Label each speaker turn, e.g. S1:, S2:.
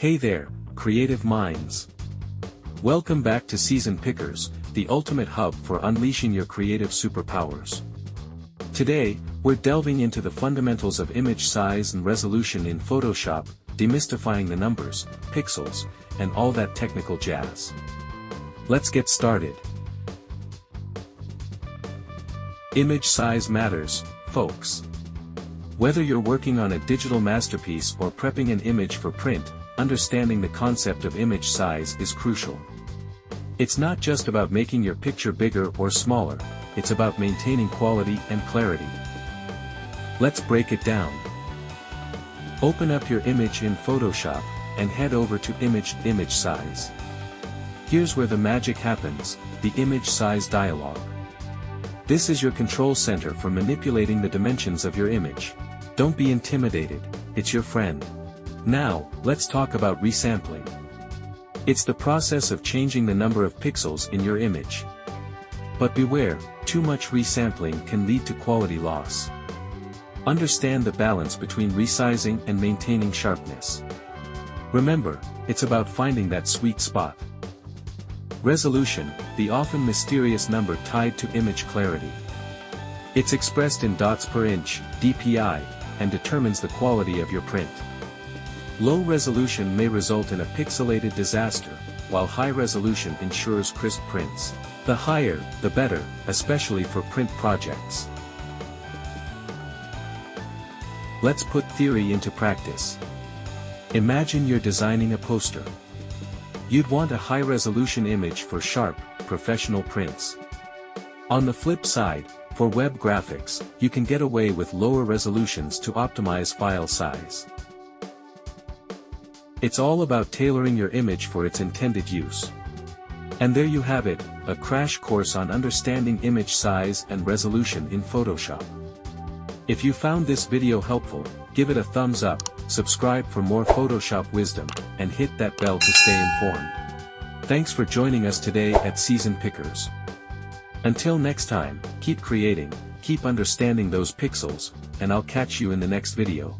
S1: Hey there, creative minds. Welcome back to Season Pickersz, the ultimate hub for unleashing your creative superpowers. Today, we're delving into the fundamentals of image size and resolution in Photoshop, demystifying the numbers, pixels, and all that technical jazz. Let's get started. Image size matters, folks. Whether you're working on a digital masterpiece or prepping an image for print, understanding the concept of image size is crucial. It's not just about making your picture bigger or smaller, it's about maintaining quality and clarity. Let's break it down. Open up your image in Photoshop, and head over to Image Size. Here's where the magic happens, the Image Size Dialog. This is your control center for manipulating the dimensions of your image. Don't be intimidated, it's your friend. Now, let's talk about resampling. It's the process of changing the number of pixels in your image. But beware, too much resampling can lead to quality loss. Understand the balance between resizing and maintaining sharpness. Remember, it's about finding that sweet spot. Resolution, the often mysterious number tied to image clarity. It's expressed in dots per inch, DPI, and determines the quality of your print. Low resolution may result in a pixelated disaster, while high resolution ensures crisp prints. The higher, the better, especially for print projects. Let's put theory into practice. Imagine you're designing a poster. You'd want a high-resolution image for sharp, professional prints. On the flip side, for web graphics, you can get away with lower resolutions to optimize file size. It's all about tailoring your image for its intended use. And there you have it, a crash course on understanding image size and resolution in Photoshop. If you found this video helpful, give it a thumbs up, subscribe for more Photoshop wisdom, and hit that bell to stay informed. Thanks for joining us today at Season Pickersz. Until next time, keep creating, keep understanding those pixels, and I'll catch you in the next video.